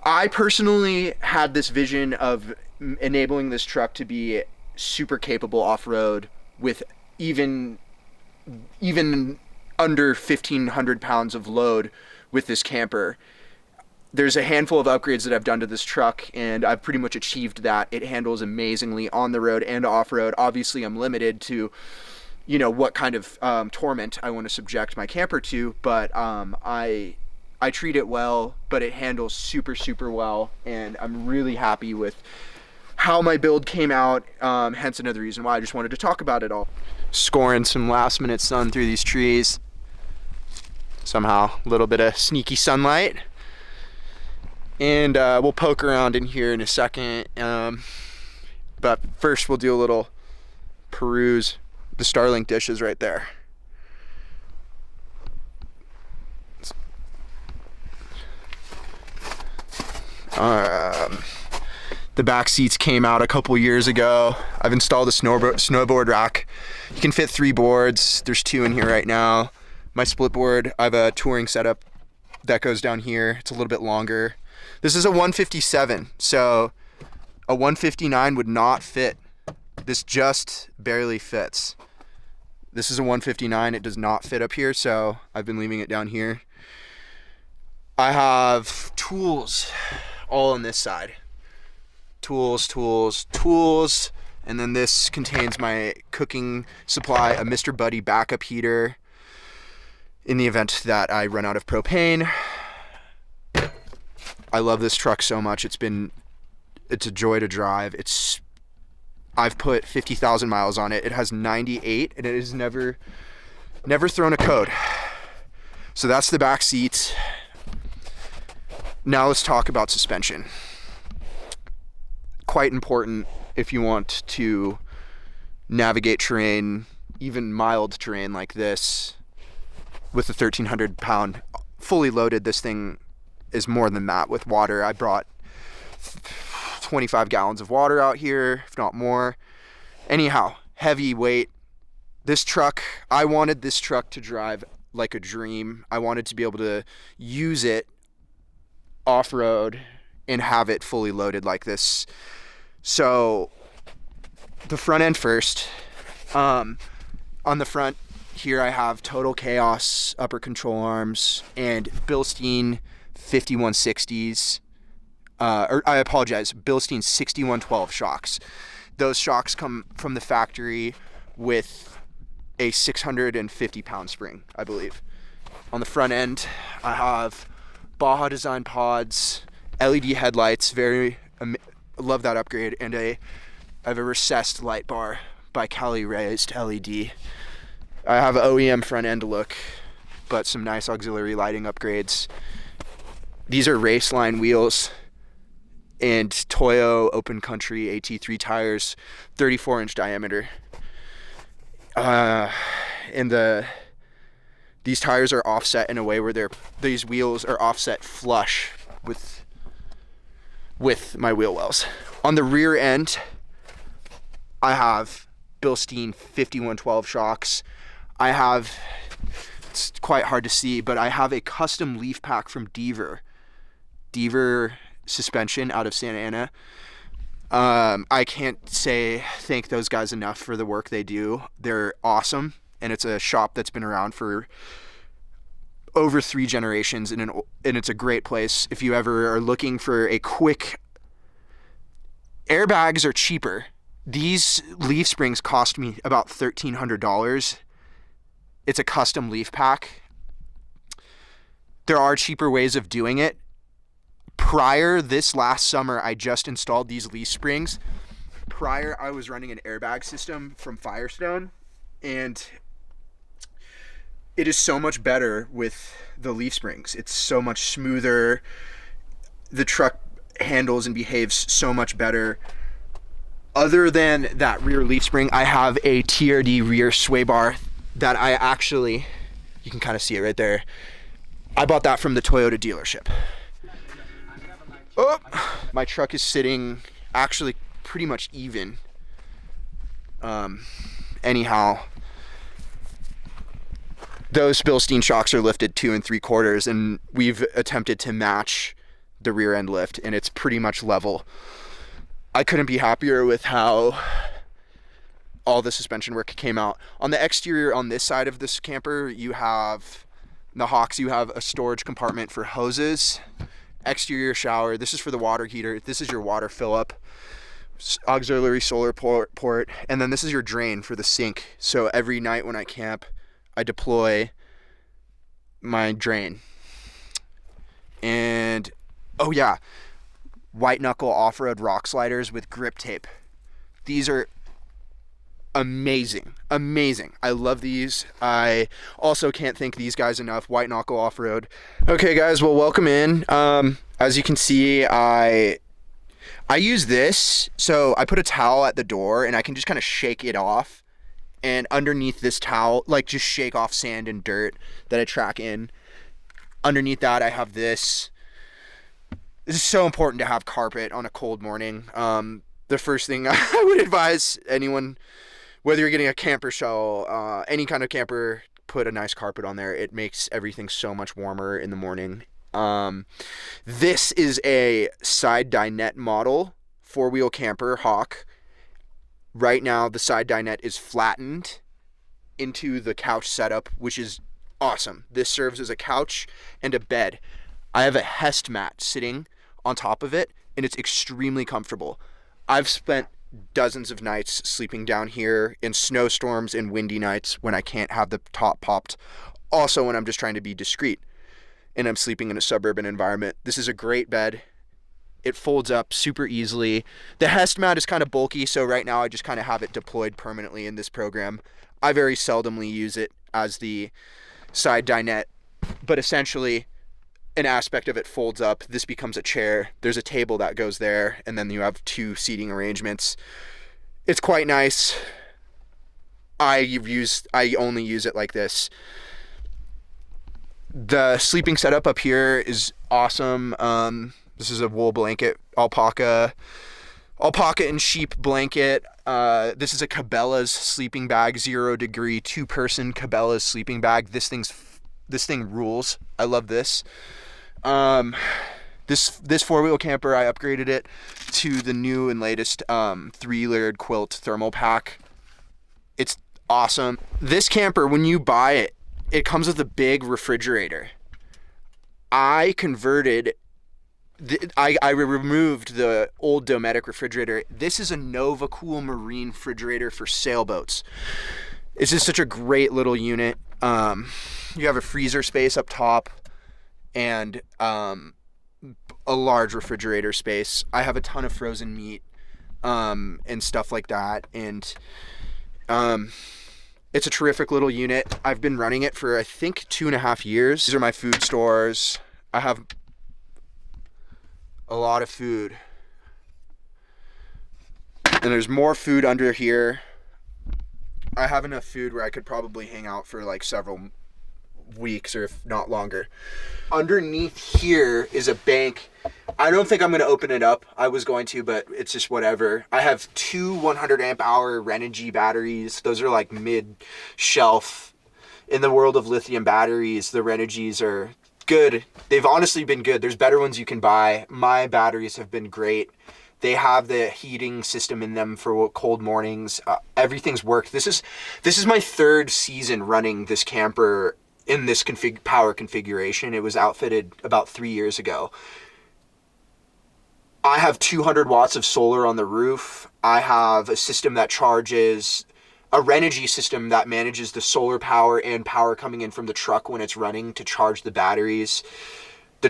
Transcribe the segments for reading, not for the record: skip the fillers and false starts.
I personally had this vision of enabling this truck to be super capable off-road with even even under 1,500 pounds of load with this camper. There's a handful of upgrades that I've done to this truck, and I've pretty much achieved that. It handles amazingly on the road and off-road. Obviously, I'm limited to, what kind of torment I want to subject my camper to, but I treat it well, but it handles super, super well, and I'm really happy with how my build came out, hence another reason why I just wanted to talk about it all. Scoring some last-minute sun through these trees. Somehow, a little bit of sneaky sunlight. And we'll poke around in here in a second. But first we'll do a little peruse. The Starlink dish is right there. The back seats came out a couple years ago. I've installed a snowboard rack. You can fit 3 boards. There's 2 in here right now. My split board, I have a touring setup that goes down here. It's a little bit longer. This is a 157, so a 159 would not fit. This just barely fits. This is a 159, it does not fit up here, so I've been leaving it down here. I have tools all on this side. Tools, and then this contains my cooking supply, a Mr. Buddy backup heater in the event that I run out of propane. I love this truck so much. It's a joy to drive. I've put 50,000 miles on it. It has 98, and it has never thrown a code. So that's the back seat. Now let's talk about suspension. Quite important if you want to navigate terrain, even mild terrain like this, with a 1,300 pound fully loaded. This thing is more than that with water. I brought 25 gallons of water out here, if not more. Anyhow, heavy weight. This truck, I wanted this truck to drive like a dream. I wanted to be able to use it off-road and have it fully loaded like this. So the front end first. On the front here I have Total Chaos upper control arms and Bilstein 5160s. I apologize, Bilstein 6112 shocks. Those shocks come from the factory with a 650 pound spring, I believe. On the front end, I have Baja design pods, LED headlights, love that upgrade, and I have a recessed light bar by Cali Raised LED. I have an OEM front end look, but some nice auxiliary lighting upgrades. These are Raceline wheels and Toyo Open Country AT3 tires, 34-inch diameter. And these tires are offset in a way where these wheels are offset flush with my wheel wells. On the rear end, I have Bilstein 5112 shocks. It's quite hard to see, but I have a custom leaf pack from Deaver suspension out of Santa Ana. I can't thank those guys enough for the work they do. They're awesome, and it's a shop that's been around for over 3 generations, and it's a great place if you ever are looking for a quick. Airbags are cheaper. These leaf springs cost me about $1,300. It's a custom leaf pack. There are cheaper ways of doing it. This last summer, I just installed these leaf springs. Prior, I was running an airbag system from Firestone, and it is so much better with the leaf springs. It's so much smoother. The truck handles and behaves so much better. Other than that rear leaf spring, I have a TRD rear sway bar that you can kind of see it right there. I bought that from the Toyota dealership. Oh, my truck is sitting actually pretty much even. Anyhow, those Bilstein shocks are lifted 2 3/4, and we've attempted to match the rear end lift, and it's pretty much level. I couldn't be happier with how all the suspension work came out. On the exterior, on this side of this camper, you have the Hawks, you have a storage compartment for hoses, exterior shower. This is for the water heater. This is your water fill up, auxiliary solar port, and then this is your drain for the sink. So every night when I camp, I deploy my drain. And oh yeah, white knuckle off-road rock sliders with grip tape. These are amazing. I love these. I also can't thank these guys enough. White knuckle off-road. Okay guys, well, welcome in. As you can see, I use this, so I put a towel at the door and I can just kind of shake it off, and underneath this towel, like, just shake off sand and dirt that I track in. Underneath that, I have this. This is so important to have carpet on a cold morning. The first thing I would advise anyone, whether you're getting a camper shell, any kind of camper, put a nice carpet on there. It makes everything so much warmer in the morning. This is a side dinette model, 4-wheel camper, Hawk. Right now, the side dinette is flattened into the couch setup, which is awesome. This serves as a couch and a bed. I have a Hest mat sitting on top of it, and it's extremely comfortable. I've spent dozens of nights sleeping down here in snowstorms and windy nights when I can't have the top popped. Also, when I'm just trying to be discreet and I'm sleeping in a suburban environment. This is a great bed. It folds up super easily. The Hest mat is kind of bulky, so right now I just kind of have it deployed permanently in this program. I very seldomly use it as the side dinette, but essentially an aspect of it folds up. This becomes a chair. There's a table that goes there, and then you have 2 seating arrangements. It's quite nice. I only use it like this. The sleeping setup up here is awesome. This is a wool blanket, alpaca and sheep blanket. This is a Cabela's sleeping bag, 0 degree, 2-person Cabela's sleeping bag. This thing rules. I love this. This 4-wheel camper, I upgraded it to the new and latest 3-layered quilt thermal pack. It's awesome. This camper, when you buy it, it comes with a big refrigerator. I converted. I removed the old Dometic refrigerator. This is a Nova Cool Marine refrigerator for sailboats. It's just such a great little unit. You have a freezer space up top and a large refrigerator space. I have a ton of frozen meat and stuff like that. And it's a terrific little unit. I've been running it for, I think, 2.5 years. These are my food stores. I have a lot of food. And there's more food under here. I have enough food where I could probably hang out for like several weeks, or if not longer. Underneath here is a bank. I don't think I'm going to open it up. I was going to, but it's just whatever. I have 2 100 amp hour Renogy batteries. Those are like mid shelf. In the world of lithium batteries, the Renogys are good. They've honestly been good. There's better ones you can buy. My batteries have been great. They have the heating system in them for cold mornings. Everything's worked. This is my 3rd season running this camper in this power configuration. It was outfitted about 3 years ago. I have 200 watts of solar on the roof. I have a system that charges, a Renogy system that manages the solar power and power coming in from the truck when it's running to charge the batteries. The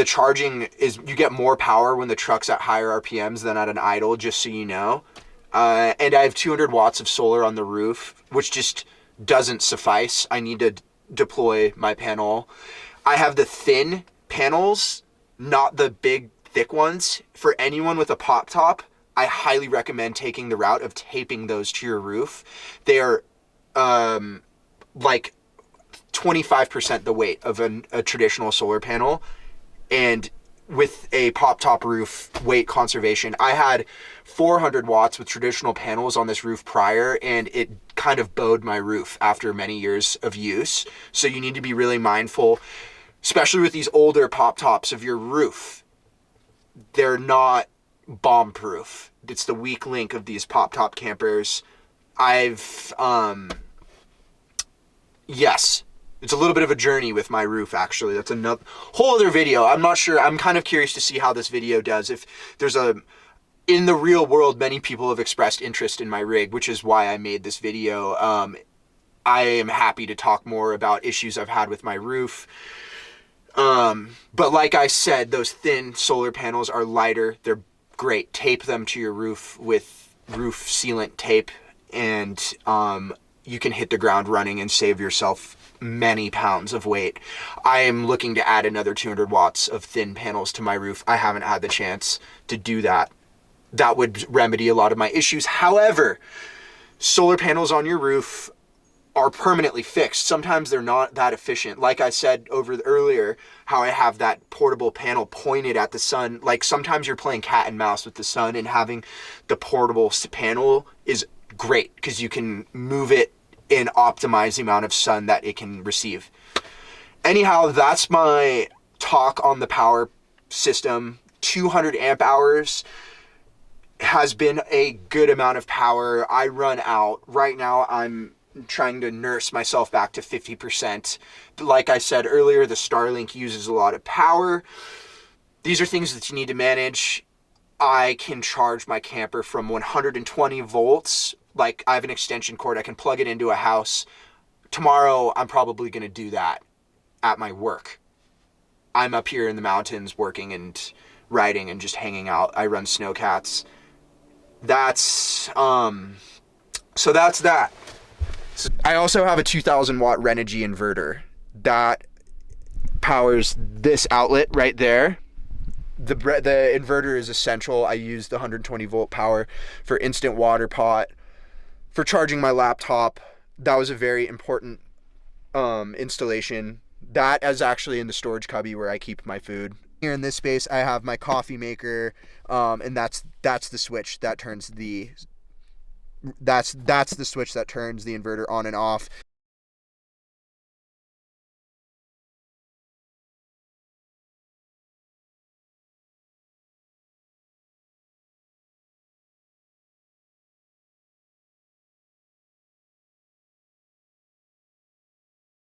charging is, you get more power when the truck's at higher RPMs than at an idle, just so you know. And I have 200 watts of solar on the roof, which just doesn't suffice. I need to deploy my panel. I have the thin panels, not the big thick ones. For anyone with a pop top, I highly recommend taking the route of taping those to your roof. They are like 25% the weight of a traditional solar panel, and with a pop top roof, weight conservation. I had 400 watts with traditional panels on this roof prior, and it kind of bowed my roof after many years of use. So you need to be really mindful, especially with these older pop tops, of your roof. they're not bomb proof. It's the weak link of these pop top campers. Yes, it's a little bit of a journey with my roof, actually. That's another whole other video. I'm not sure. I'm kind of curious to see how this video does. If there's in the real world, many people have expressed interest in my rig, which is why I made this video. I am happy to talk more about issues I've had with my roof. But like I said, those thin solar panels are lighter. They're great. Tape them to your roof with roof sealant tape, and you can hit the ground running and save yourself many pounds of weight. I am looking to add another 200 watts of thin panels to my roof. I haven't had the chance to do that. That would remedy a lot of my issues. However, solar panels on your roof are permanently fixed. Sometimes they're not that efficient. Like I said earlier, how I have that portable panel pointed at the sun. Like sometimes you're playing cat and mouse with the sun, and having the portable panel is great because you can move it and optimize the amount of sun that it can receive. Anyhow, that's my talk on the power system. 200 amp hours has been a good amount of power. I run out. Right now, I'm trying to nurse myself back to 50%. Like I said earlier, the Starlink uses a lot of power. These are things that you need to manage. I can charge my camper from 120 volts. Like, I have an extension cord. I can plug it into a house. Tomorrow, I'm probably going to do that at my work. I'm up here in the mountains working and riding and just hanging out. I run snowcats. So that's that. So I also have a 2000 watt Renogy inverter that powers this outlet right there. The inverter is essential. I use the 120 volt power for instant water pot, for charging my laptop. That was a very important installation. That is actually in the storage cubby where I keep my food. Here in this space, I have my coffee maker, and that's the switch that turns the switch that turns the inverter on and off.